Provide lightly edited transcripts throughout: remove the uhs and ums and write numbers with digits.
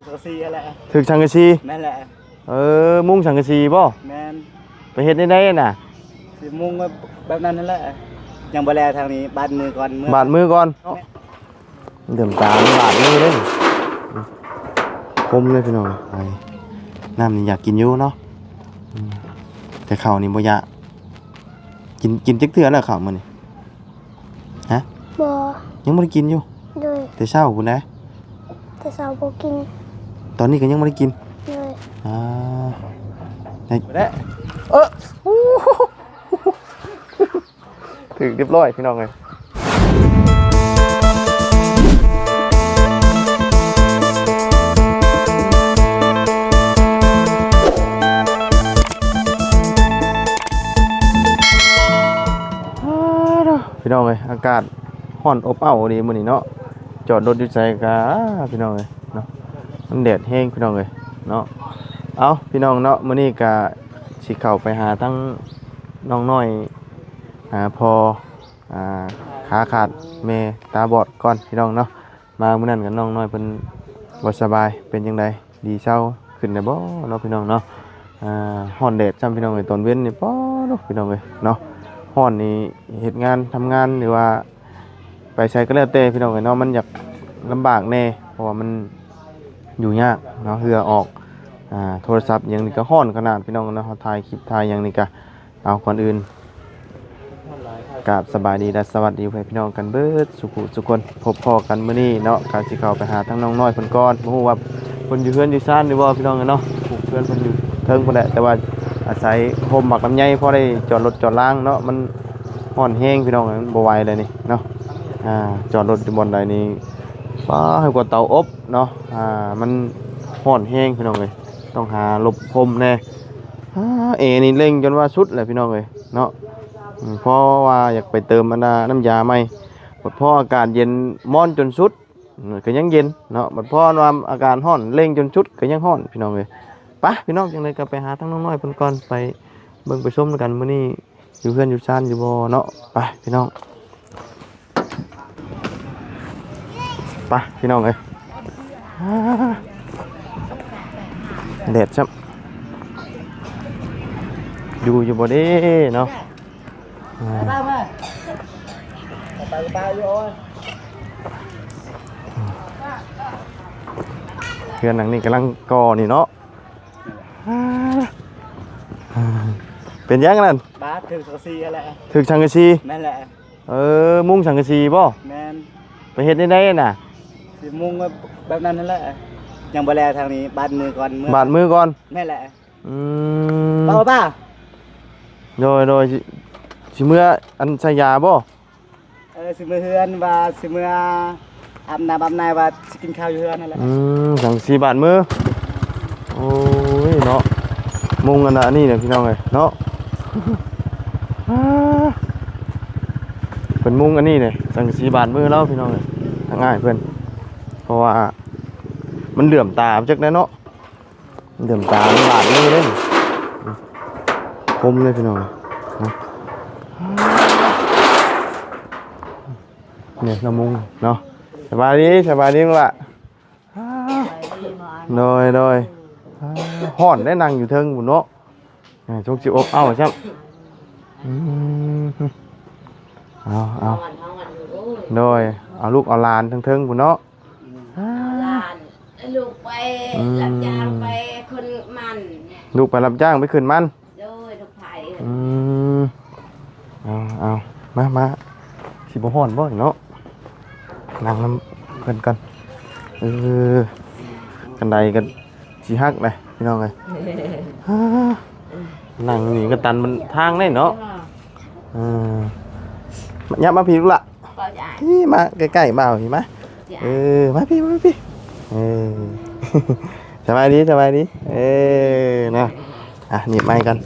สังกะสีอะไรถึกสังกะสีแม่นแหละมุ้งสังกะสีบ่แม่นไปเฮ็ดได้น่ะสิมุงแบบนั้นนั่นแหละยังบ่แลทางนี้บาดมือก่อนบาดมือก่อนเดิมตาบาดมือเด้คมเลยพี่น้องไอ้น้ำนี่อยากกินอยู่เนาะแต่ข้าวนี่บ่อยากกินจักเทื่อแล้วข้าวมื้อนี้ฮะบ่ยังบ่ได้กินอยู่เลยแต่เช้าพุ่นนะแต่เช้าบ่กินตอนนี้ก็ยังบ่ได้กินเลยได้ถึงเรียบร้อยพี่น้องเลยพี่น้องเลยอากาศร้อนอบอ้าวดีมื้อนี้เนาะจอดรถอยู่ใจกะพี่น้องเลยเนาะมันแดดแห้งพี่น้องเลยเนาะเอาพี่น้องเนาะมื้อนี้กะสิเข้าไปหาทั้งน้องน้อยพอขาขาดแม่ตาบอดก่อนพี่น้องเนาะมามื้อนั้นกับน้องน้อยเพิ่นบ่สบายเป็นจังไดดีเศร้าขึ้นได้บ่เนาะพี่น้องเนาะร้อนแดดจ้ำพี่น้องเอ้ยตอนเว้นนี่ป้อเนาะพี่น้องเอ้ยเนาะร้อนนี่เฮ็ดงานทำงานหรือว่าไปใช้ก็แล้วแต่พี่น้องเอ้ยเนาะมันอยากลำบากแน่เพราะว่ามันอยู่ยากเนาะเหือออกโทรศัพท์อย่างนี้ก็ร้อนขนาดพี่น้องเนาะถ่ายคลิปถ่ายอย่างนี้ก็เอาก่อนอื่นกราบสบายดีและสวัสดีพี่น้องกันเบิดสุขคนพบพ่อกันมื้อนี้เนาะการสิเข้าไปหาทั้งน้องน้อยเพิ่นก่อนบ่ฮู้ว่าเพิ่นอยู่เฮือนอยู่ซ่านหรือบ่พี่น้องเนาะเพื่อนเพิ่นอยู่เทิงพุ่นแหละแต่ว่าอาศัยโฮมหมักลำไยพอได้จอดรถจอดล่างเนาะมันร้อนแห้งพี่น้องมันบ่ไหวเลยนี่เนาะจอดรถอยู่บนใดนี่ฟ้าให้กว่าเตาอบเนาะมันร้อนแห้งพี่น้องเอ้ยต้องหาหลบคมแน่นี่เร่งจนว่าสุดเลยพี่น้องเอ้ยเนาะเพราะว่าอยากไปเติมน้ำยาใหม่เพราะอากาศเย็นม้อนจนสุดก็ยังเย็นเนาะเพราะว่าอาการร้อนเร่งจนสุดก็ยังร้อนพี่น้องเอ้ยไปพี่น้องจังเลยก็ไปหาทั้งน้องน้อยเพิ่นก่อนไปเบิ่งไปชมกันมื้อนี้อยู่เพื่อนอยู่ซ่านอยู่บ่เนาะไปพี่น้องไปพี่น้องเอ้ยแดดซับอยู่บ่เด้เนาะไปอยู่โอ้ยเพื่อนหลังนี้กำลังก่อนี่เนาะเป็นยังนั่นบาดถึงสังกะสีอะไรถึกสังกะสีแม่นแหละมุ้งสังกะสีบ่แม่นไปเฮ็ดได้น่ะสิมุงแบบนั้นนั่นแหละยังบ่แลทางนี้บาดมือก่อนบาดมือก่อนแม่นแหละป้าโดยสิเมื่ออันใส่ยาบ่สิมื้อเฮือนว่าสิมื้ออาบน้ำอาบน้ำว่าสิกินข้าวอยู่เฮือนนั่นแหละสังสีบาดมือโอ้ยเนาะมุงอันนี้เนี่ยพี่น้องเอ้ยเนาะเป็นมุงอันนี้เนี่ยสังสีบาดมือแล้วพี่น้องเอ้ยง่ายเพื่อนเพราะว่ามันเหลื่อมตาจักแน่เนาะเหลื่อมตาบาดมือเล่นคมเลยพี่น้องเนี่ยน้ำมุงเนาะสบายดีมั้งล่ะโดยห่อนได้นั่งอยู่เทิงบุญเนาะชกจิอบใช่เอาโดยเอาลูกเอาลานเทิงบุญเนาะลานลูกไปรับจ้างไปคนมันลูกไปรับจ้างไปขึ้นมันโดยลูกไผ่เอามาสิบ่ห่อนบ่เนาะนั่งน้ำกันกันใดกันสีฮักเลยพี่น้องเลยนั่งนี่ก็ตันมันทางได้เนาะยับมาพี่ลูกละพี่มาใกล้ๆมาเอาพี่มามาพี่สบายดีนะหนีบไม้กัน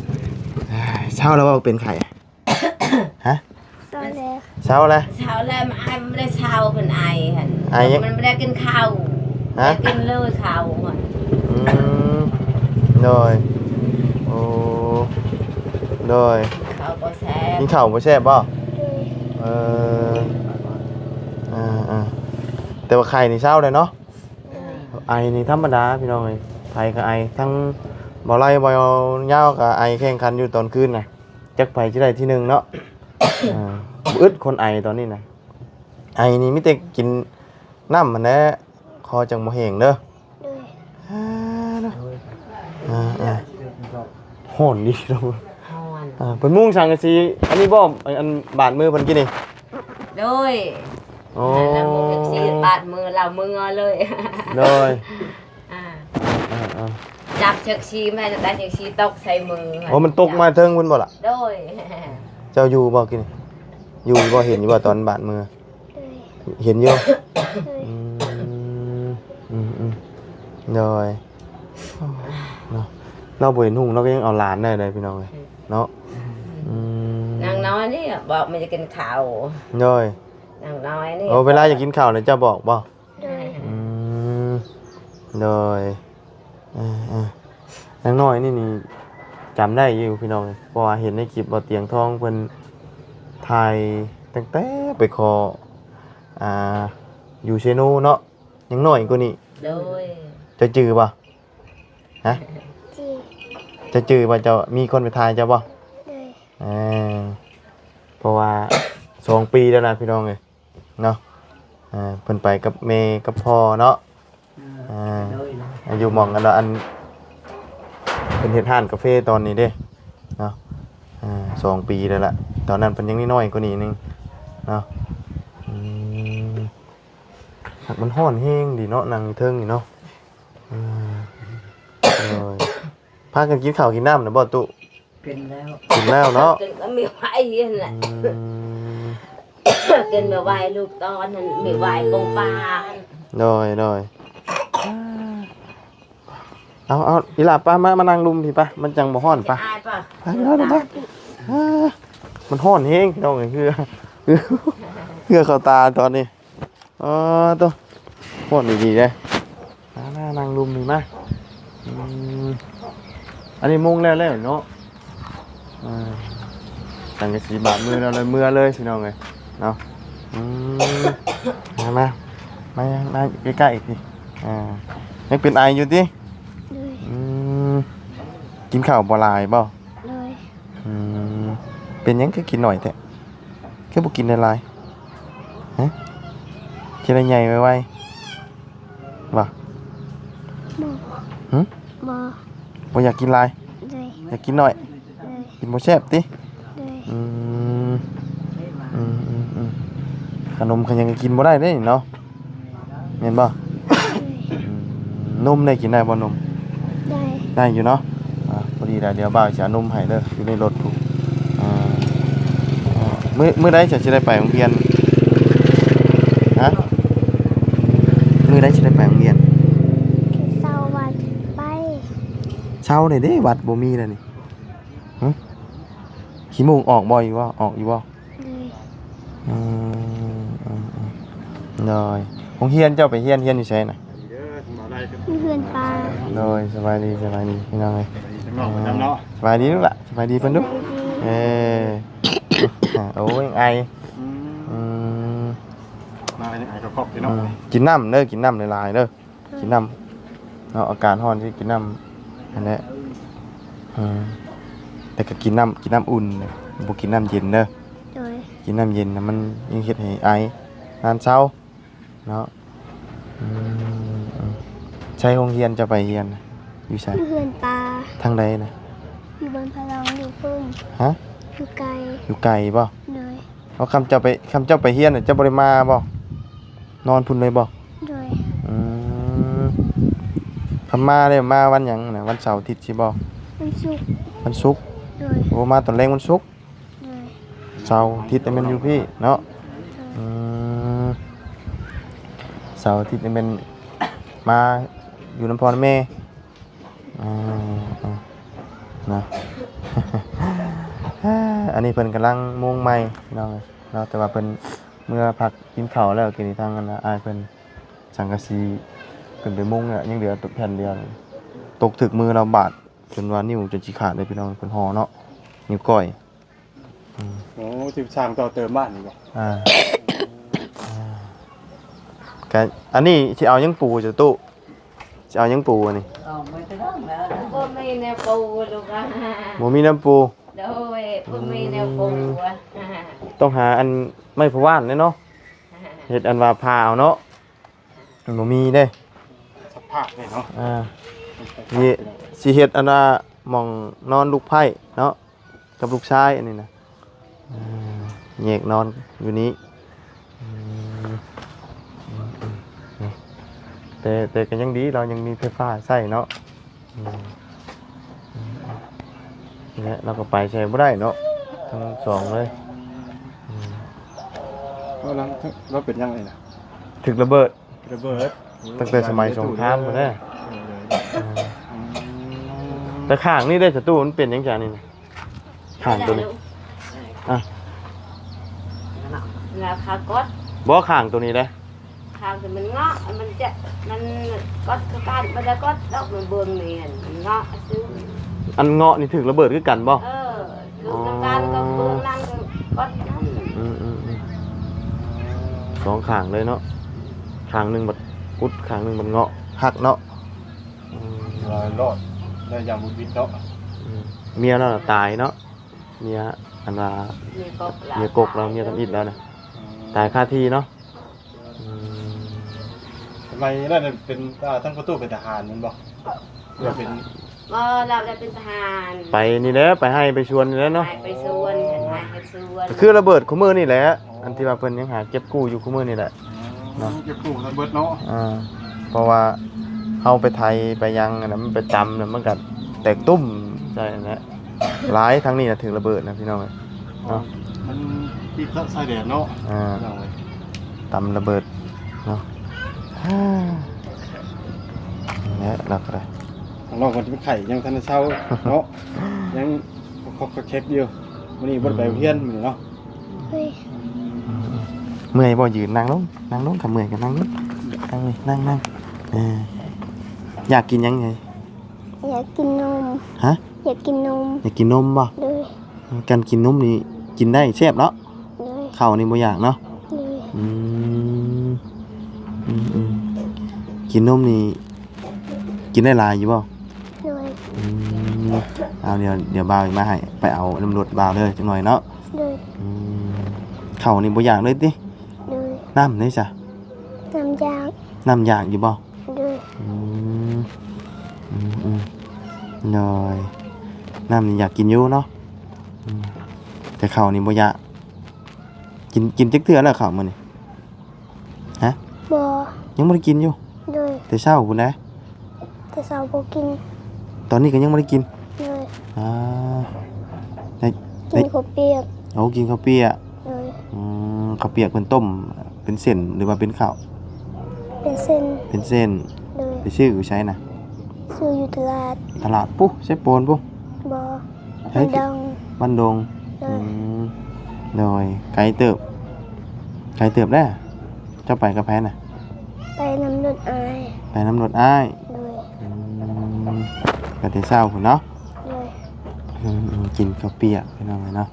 เช้าแล้วว่าเป็นไข่ฮะเช้าแล้วมันไม่ได้เช้าเป็นไอมันไม่ได้กินข้าวกินเลยข้าวโดยโอ้โดยข้าวบ่แซ่บกินข้าวบ่แซ่บบ่แต่ว่าไข่นี่เช้าเลยเนาะ ไอนี่ธรรมดาพี่น้องเอ้ยไผก็ไอทั้งบ่ไล่บ่ยาวก็ไอแข่งขันอยู่ตอนคืนน่ะจักไผสิได้ที่หนึ่งเนาะ อึดคนไอตอนนี้น่ะไอนี่มีแต่กินน้ำมันแหละคอจังบ่แห้งเด้อ เลย ฮ้อนดีเนาะ ฮ้อน เพิ่นมุ่งสังกะสีอันนี้บ่อันบาดมือเพิ่นกินนี่ โดย โอ้ แล้วมึงจักสิบาดมือเรามือเลย โดย อ่า อ่า จับจักชีแม่จะได้จักชีตกใส่มือ โอ้มันตกมาเทิงเพิ่นบ่ล่ะ โดย เจ้าอยู่บ่กินนี่อยู่บ่เห็นอยู่บ่ตอนบาดมือ เลย เห็นอยู่ เลย อืมโดยเนาะเราบ่เห็นหุ่งเราก็ยังเอาหลานได้เลยพี่น้องเอ้ยเนาะ นางน้อยนี่บอกมันจะกินข้าว โดย นางน้อยนี่ โอ้เวลาอยากกินข้าวเนี่ยเจ้าบอกบ่ เลย โดยนางน้อยนี่จำได้อยู่พี่น้องเอ้ยเพราะว่าเห็นในคลิปบ่เตียงทองเพิ่นถ่ายตั้งแต่ไปขออยู่เชโนเนาะยังน้อยกว่านี้ โดย จะจื้อบ่ฮะ จี จะจื้อบ่เจ้ามีคนไปถ่ายเจ้าบ่ เลย เพราะว่า2 ปีแล้วนะพี่น้องเอ้ยเนาะเพิ่นไปกับแม่กับพ่อเนาะอยู่หม่องกันแล้วอันเป็นเฮ็ดร้านกาแฟตอนนี้เด้เนาะ2 ปีแล้วล่ะตอนนั้นเพิ่นยังน้อยกว่านี้นึงเนาะมันร้อนแฮงดีเนาะนั่งอยู่เทิงนี่เนาะพากันกินข้าวกินน้ำน่ะบ่ตุ กินแล้ว กินแล้วเนาะ กินก็มีไหวนั่นแหละกินไม่ไหวลูกตอนนั้นไม่ไหวกงปลา โดยเอาอีหล่าป้ามานั่งลุมพี่ป้ามันจังบ่ฮ้อนป้า อายป่ะ ไปมันฮ้อนแฮงพี่น้องเอ้ยคือเข้าตาตอนนี้ตัวฮ้อนดีๆเด้มานั่งลุมพี่มาอันนี้มุงแล้วเนาะตั้งแต่4 บาทมือเราเลยมือเลยพี่น้องเอ้ยเนาะมาใกล้ๆอีกทียังเป็นไออยู่ติ เลย กินข้าวบ่หลายบ่ เลย เป็นหยังคือกินหน่อยแท้คือบ่กินหลายฮะกินได้ใหญ่ไวๆบ่ บอ หึ บอ บ่อยากกินหลาย เลย อยากกินหน่อย เลย กินบ่แซ่บติ เลย ขนมก็ยังกินบ่ได้เด้เนาะแม่นบ่ เลย นมได้กินได้บ่นม ได้ ได้อยู่เนาะพอดีแล้วเดี๋ยวบ่าวจะเอานมให้เด้ออยู่ในรถถูกมื้อใดจะสิได้ไปโรงเรียนฮะมื้อใดสิได้ไปโรงเรียน เสาร์วันไป เช้านี่เด้วัดบ่มีแล้วนี่หึขี้มูกออกบ่อยู่บ่ออกอยู่บ่ เลย เลยโรงเรียนเจ้าไปเรียนอยู่ไสน่ะ เพื่อนปลา เลยสบายดีพี่น้องเอ้ย เนาะ สบายดีลูกล่ะสบายดีเพิ่นลูกโอ้ยไอ มาเป็นไอ้กระเพาะพี่น้อง กินน้ำเด้อกินน้ำหลายๆเด้อกินน้ำเนาะอาการร้อนที่กินน้ำอันนี้แต่ก็กินน้ำอุ่นบ่กินน้ำเย็นเด้อ เลย กินน้ำเย็นนะมันยังเฮ็ดให้ไอนานเช้าเนาะใช้โรงเรียนจะไปเรียนอยู่ไส เพื่อนปลา ทางใดนะ อยู่บนพลังอยู่พุ่น ฮะ อยู่ไกล อยู่ไกลบ่ เลย เอาคำเจ้าไปเรียนน่ะเจ้าบ่ได้มาบ่นอนพุ่นเลยบ่ เลย คำมาได้มาวันหยังน่ะวันเสาร์อาทิตย์สิบ่ มันสุก วันศุกร์ เลย โอ้มาตอนแรกวันศุกร์ เลย เสาร์อาทิตย์นี่มันอยู่พี่เนาะเสาร์อาทิตย์นี่มันมาอยู่น้ำพรแม่นะ อันนี้เพิ่นกำลังมุงใหม่เนาะเนาะแต่ว่าเพิ่นเมื่อพักกินข้าวแล้วกินทางนั้นอ้ายเพิ่นสังกะสีเพิ่นไปมุงเนี่ยยังเหลือตกแผ่นเดียวตกถึกมือเราบาดจนว่านิ้วจนสิขาดเลยพี่น้องเพิ่นห่อเนาะนิ้วก้อย โอ้ที่ช่างต่อเติมบ้านนี่บ่ ก็อันนี้สิเอายังปูจะตู้ จะเอาหยังปูอันนี้ บ่มีแนวปูลูกอ่ะ บ่มีน้ำปู โดยบ่มีแนวปูอ่ะ ต้องหาอันไม่พะว่านเนาะเฮ็ดอันว่าพาเอาเนาะมันบ่มีเด้ สภาพนี่เนาะ นี่สิเฮ็ดอันว่าหม่องนอนลูกไผ่เนาะกับลูกชายอันนี้นะแยกนอนอยู่นี้แต่ก็ยังดีเรายังมีไฟฟ้าใช้เนาะเนี่ยเราก็ไปใช้บ่ได้เนาะทั้งสองเลย ก็เราเป็นยังไงนะ ถึกระเบิด ระเบิด ตั้งแต่สมัยสงครามพุ่นแหละแต่ข้างนี่ได้ศัตรูมันเป็นจังซั่นนี่นะข้างตัวนี้อ่ะ แล้วขากด บ่ข้างตัวนี้เด้ ข้างที่มันเงาะมันจะมันกดคือการมันจะกดดอกมันเบิ่งนี่เงาะซื้อ อันเงาะนี่ถึกระเบิดคือกันบ่ คือการก็เบิ่งนั่นกดนั่น สองข้างเลยเนาะข้างหนึงบัดกุดข้างหนึงบัดเงาะหักเนาะ รอดได้ยามบุญวิทย์เนาะ เมียเราน่ะตายเนาะเมียอันว่า เมียกกเราเมียทำอิฐแล้วนะตายคาที่เนาะ ทำไมนั่นเป็นทั้งประตูเป็นทหารมันบ่เพื่อเป็น เราได้เป็นทหาร ไปนี่แหละไปให้ไปชวนนี่แหละเนาะ ไปสวนให้สวน คือระเบิดคู่มือนี่แหละอันที่ว่าเพิ่นยังหาเก็บกู้อยู่คู่มือนี่แหละ เนาะเก็บกู้ระเบิดเนาะ เพราะว่าเฮาไปไทยไปยังอันนั้นมันไปจำน่ะมันก็แตกตุ้มใช่นะหลายทั้งนี้น่ะถึงระเบิดนะพี่น้องเนาะ มันติดสายแดดเนาะ ตำระเบิดเนาะเนี่ยหลักอะไร ของเราคนที่เป็นไข่ยังทันเช้าเนาะยังเขาเช็คอยู่วันนี้บ่ได้ไปเพี้ยนมื้อเนาะ เฮ้ย เมื่อยบ่ยืนนั่งลงกับเมื่อยกันนั่งนี่นั่งอยากกินยังไง อยากกินนม ฮะ อยากกินนม อยากกินนมบ่ เลย การกินนมนี่กินได้แซ่บเนาะ เลย ข้าวนี่บ่อยากเนาะ เลย กินนมนี่กินได้หลายอยู่บ่ เลย เอาเดี๋ยวบ่าวมาให้ไปเอาน้ำรดบ่าวเลยจังหน่อยเนาะ เลย ข้าวนี่บ่อยากเลยติ เลย น้ำได้จ้ะ น้ำยาง น้ำอยากอยู่บ่ เลย เลยน้ำนี่อยากกินอยู่เนาะแต่ข้าวนี่บ่อยากกินจักเทื่อแล้วข้าวมื้อนี่ฮะ บอ ยังบ่ได้กินอยู่ เลย แต่เช้าพุ่นนะ แต่สาวบกิน ตอนนี้ก็ยังบ่ได้กิน เลย ได้ กินข้าวเปียก เอากินข้าวเปียก เลย ข้าวเปียกเป็นต้มเป็นเส้นหรือว่าเป็นข้าว เป็นเส้น เป็นเส้น เลย ไปชื่ออยู่ใช้นะ ซื้ออยู่ตลาด ตลาดปุ๊ใช้โปนปุ๊ บอ ใช้ มันดัง บ้านดง เลย โดยไกลเติบได้เจ้าไปกับแพนน่ะ ไปน้ำรถอาย ไปน้ำรถอ้าย เลย กะเทเศร้าพุ่นเนาะ เลย กินข้าวเปียกไปหน่อยเนาะ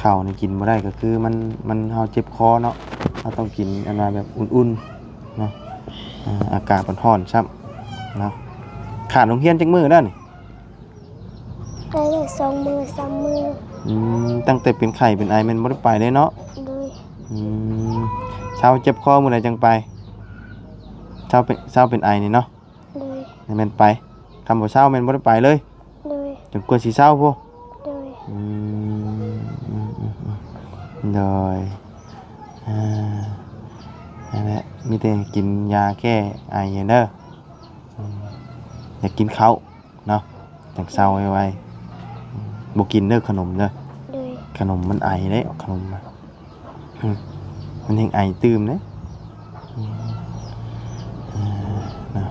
ข้าวนี่กินบ่ได้ก็คือมันเฮาเจ็บคอเนาะเราต้องกินอันนั้นแบบอุ่นๆเนาะอากาศมันร้อนซ้ำเนาะขาดโรงเรียนจักมื้อแล้วนี่ ได้แต่2 มือ 3 มือ ตั้งแต่เป็นไข้เป็นไอมันบ่ได้ไปเลยเนาะ เลย เช้าเจ็บคอมื้อใดจังไปเช้าเป็นไอนี่เนาะ เลย ให้มันไปคำบ่เช้าแม่นบ่ได้ไปเลย เลย จนกว่าสิเช้าพุ เลย โดยนั่นแหละมีแต่กินยาแก้ไออย่างเด้ออยากกินข้าวเนาะจังเช้าไวๆบ่กินเด้อขนมเด้อ เลย ขนมมันไอเด้ขนมมันยังไอตื่มเด้นะ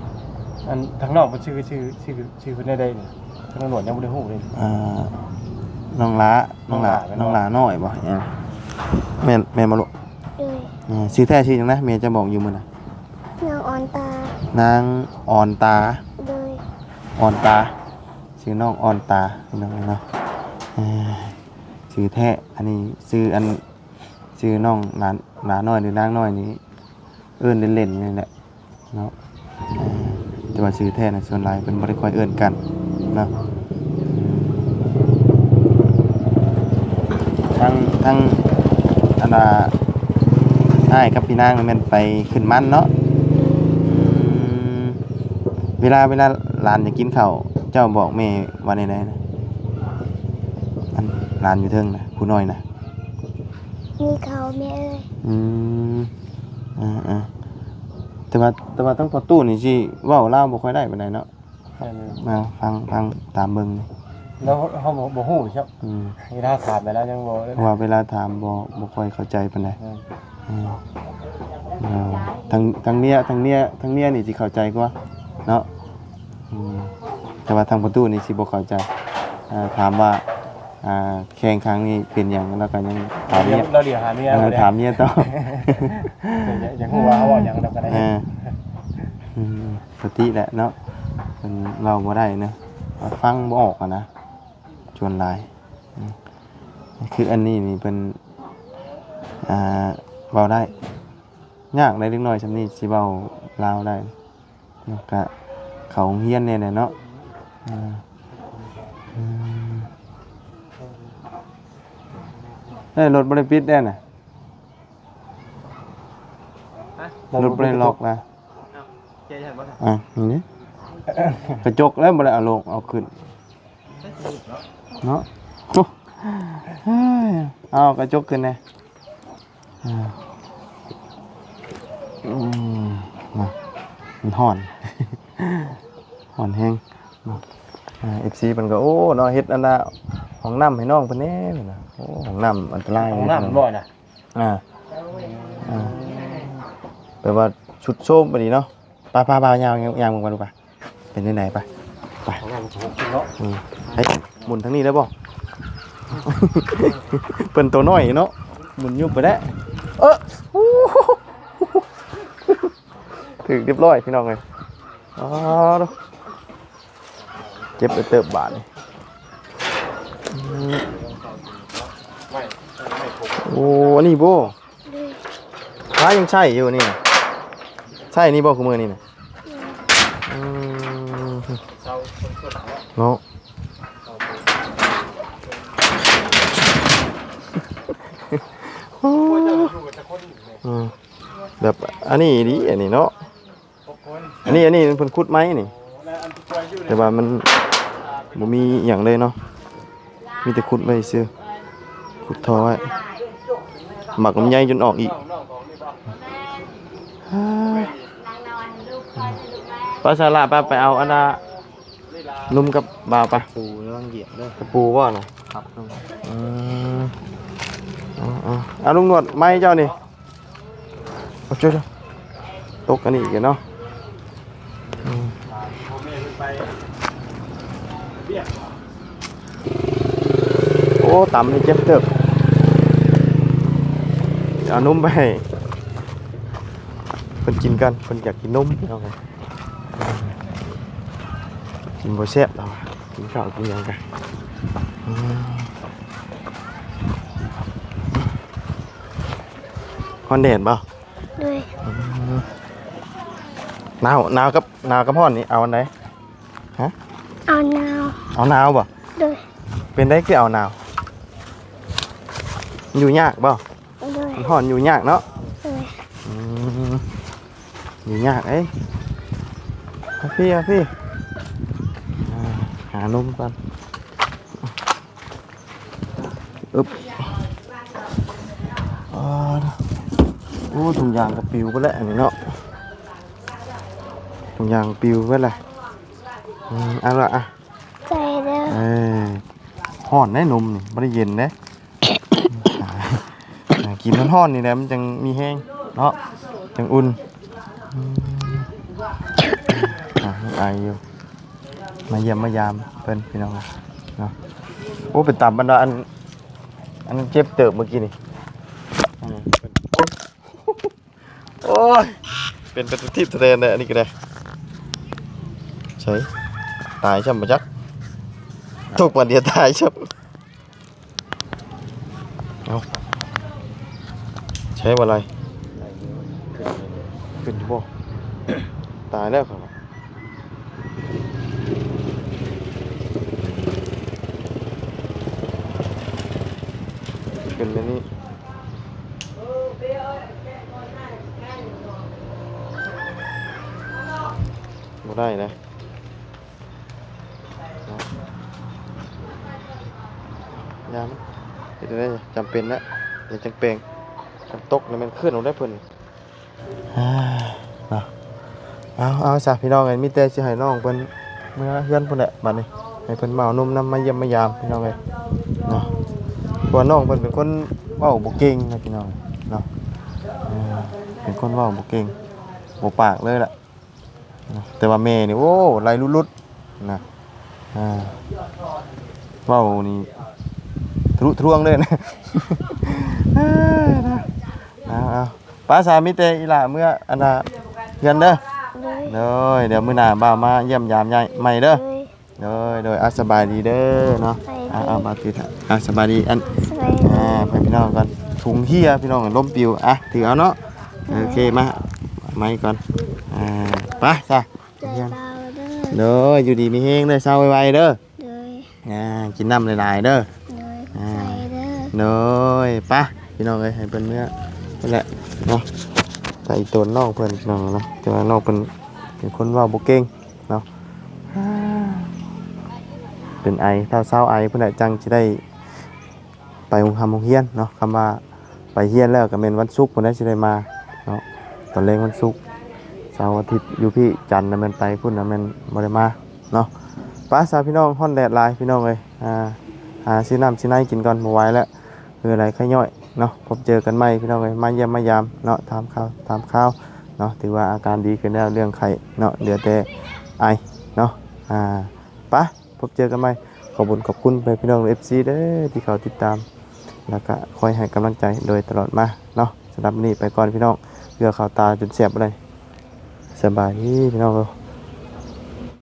อันทางนอกมันชื่อเพิ่นได้นี่ทางตำรวจยังบ่ได้ฮู้เลย น้องหลาน้อยบ่แม่นบ่ลูก เลย ชื่อแท้ชื่อจังนะแม่จะบอกอยู่มื้อน่ะ นางอ่อนตาน างอ่อนตา เลย อ่อนตาชื่อน้องอ่อนตาพี่น้องเนาะชื่อแท้อันนี้ชื่อน้องหลานน้อยหรือนางน้อยนี่เอิ้นเล่นๆนี่แหละเนาะ แต่ว่าชื่อแท้น่ะส่วนหลายเพิ่นบ่ได้ค่อยเอิ้นกันเนาะทั้งอันน่ะอ้ายกับพี่นางนี่แม่นไปขึ้นมันเนาะเวลาหลานจะกินข้าวเจ้าบอกแม่ว่าใดๆนะอันหลานอยู่เทิงนะผู้น้อยนะ มีเขาแม่เอ้ย อืมแต่ว่าต้องพอตู้นี่สิเว้าลาวบ่ค่อยได้ปานใดเนาะมาฟังตามเบิ่งนี่ แล้วเขาบ่ฮู้ครับ ม เวลาถามไปแล้วยังบ่ เพราะว่าเวลาถามบ่ค่อยเข้าใจปานใดทางเนี้ยนี่สิเข้าใจกว่าเนาะแต่ว่าทางประตูนี่สิบ่เข้าใจถามว่าแข่งครั้งนี้เป็นหยังแล้วก็ยังถามเมีย เราเดี๋ยวหาเมีย ถามเมียต่อ อย่างฮู้ว่าเขาบอกหยังเราก็ได้ สติแหละเนาะเป็นเราบ่ได้เนาะฟังบ่ออกนะชวนหลายคืออันนี้นี่เป็นเว้าได้ยากได้เล็กน้อยซำนี้สิเว้าลาวได้ก็เขาเฮียนแน่ๆเนาะรถบ่ได้ปิดแน่น่ะรถบ่ได้ล็อกนะนี่กระจกแล้วบ่ได้เอาลงเอาขึ้นเนาะเอากระจกขึ้นแน่มันฮ้อนฮ้อนแฮงFC เพิ่นก็โอ้เนาะเฮ็ดอันน่ะห้องน้ำให้น้องเพิ่นแน่น่ะโอ้ห้องน้ำอันตราย ของน้ำมันบ่น่ะ แปลว่าชุดโซมไปดีเนาะไปยาวมึงมาดูไปเป็นที่ไหนไปของน้ำมันเนาะ เฮ้ยหมุนทั้งนี้ได้บ่ เป็นตัวน้อยเนาะหมุนยุบไปได้ถึงเรียบร้อยพี่น้องเลยอ๋อดูเจ็บไปเติบบาทเลยโอ้อันนี้โบฟ้ายังใช่อยู่นี่ใช่นี่บ่คือมือนี่นะเนาะแบบอันนี้ดิอันนี้เนาะอันนี้มันเป็นคุดไม้นี่แต่ว่ามันบ่มีอย่างเลยเนาะมีแต่คุดไว้ซื่อคุดทอไว้หมักลำไยจนออกอีกป้าสาระป้าไปเอาอันน่ะนุ่มกับบ่าวปะปูระวังเหยียบด้วยปูว่าน่ะครับเอาลุงนวดไม้เจ้านี่เอาช่วยตกอันนี้อีกเนาะโอ้ต่ำนี่เจ็บเติบเอานุ่มไปให้เพิ่นกินกันเพิ่นอยากกินนมเอาไงกินบ่แซ่บเรากินข้าวกินหยังกันฮอนแดดป่ะ ด้วย หนาวกับฮ้อนนี่เอาอันไหนฮะ เอาหนาว เอาหนาวป่ะ ด้วย เป็นได้คือเอาหนาวอยู่ยากป่ะ ด้วย มันฮ้อนอยู่ยากเนาะ ด้วย อยู่ยากเอ้ยพี่หานมก่อนอึ๊บโอ้ถุงยางกับปิวไปแล้วอันนี้เนาะถุงยางปิวไปแล้วเอาละอ่ะ ใจเด้อ ฮ้อนได้นมนี่ไม่ได้เย็นนะ กินร้อนๆนี่แหละมันจังมีแห้งเนาะจังอุ่นไออยู่มาเยี่ยมมายามเพิ่นพี่น้องเนาะโอ้เป็นตามบรรดาอันเจ็บเติบเมื่อกี้นี่โอ้ยเป็นกระติบทะเลเนี่ยอันนี้ก็ได้ใช่ตายช่ำมาจักทุกวันเดียวตายช่ำเอาใช้ว่าอะไรขึ้นอยู่บ่ ตายแล้วครับขึ้นไปนี่บ่ได้นะยามมันจะได้จำเป็นแล้วอย่าจังเปลงจำตกแล้วมันขึ้นลงได้เพิ่นเอาซะพี่น้องเอ้ยมีแต่สิให้น้องเพิ่นเมื่อเฮือนเพิ่นแหละบัดนี้ให้เพิ่นมาเอานมนำมาเยี่ยมมายามพี่น้องเอ้ยเนาะเพราะว่าน้องเพิ่นเป็นคนเว้าบ่เก่งนะพี่น้องเนาะเป็นคนเว้าบ่เก่งบ่ปากเลยล่ะแต่ว่าแม่นี่โอ้ไหลลุดๆนะเว้านี่ทะลุทะลวงเลยนะเอาป้าสามีแต่อีหล่าเมื่ออันน่ะเงินเด้อ เลย เดี๋ยวมื้อหน้าบ่าวมาเยี่ยมยามยายใหม่เด้อ เลย โดยสบายดีเด้อเนาะ ไปดี เอามาติดสบายดีอัน สบายดี ไปพี่น้องก่อนถุงเฮียพี่น้องกันล้มปิวถือเอาเนาะโอเคมาไม้ก่อนไปจ้ะ ใจเบาเด้อ เด้ออยู่ดีมีเฮงเด้อเศร้าไวๆเด้อ เลย กินน้ำหลายๆเด้อ เลยไปเด้อ เด้อไปพี่น้องเอ้ยให้เพิ่นเมื่อนั่นแหละเนาะใส่ตัวน้องเพิ่นพี่น้องเนาะแต่ว่าน้องเป็นคนเว้าบ่เก่งเนาะเป็นไอถ้าเศร้าไอเพิ่นน่ะจังสิได้ไปโรงเรียนเนาะคำว่าไปเรียนแล้วก็แม่นวันศุกร์เพิ่นได้สิได้มาเนาะตอนแรกวันศุกร์เสาร์อาทิตย์อยู่พี่จันทร์น่ะแม่นไปพุ่นน่ะแม่นบ่ได้มาเนาะป้าสาวพี่น้องฮ้อนแดดหลายพี่น้องเอ้ยหาซื้อน้ำซื้อในกินก่อนบ่ไหวแล้วคืออะไรไข้ย่อยเนาะพบเจอกันใหม่พี่น้องเอ้ยมาเยี่ยมมายามเนาะถามข่าวเนาะถือว่าอาการดีขึ้นแล้วเรื่องไข้เนาะเหลือแต่ไอเนาะไปพบเจอกันใหม่ขอบคุณไปพี่น้อง FC เด้อที่เขาติดตามแล้วก็คอยให้กำลังใจโดยตลอดมาเนาะสำหรับวันนี้ไปก่อนพี่น้องเพื่อข่าวตาจนเสียบเลยสบายดีพี่น้อง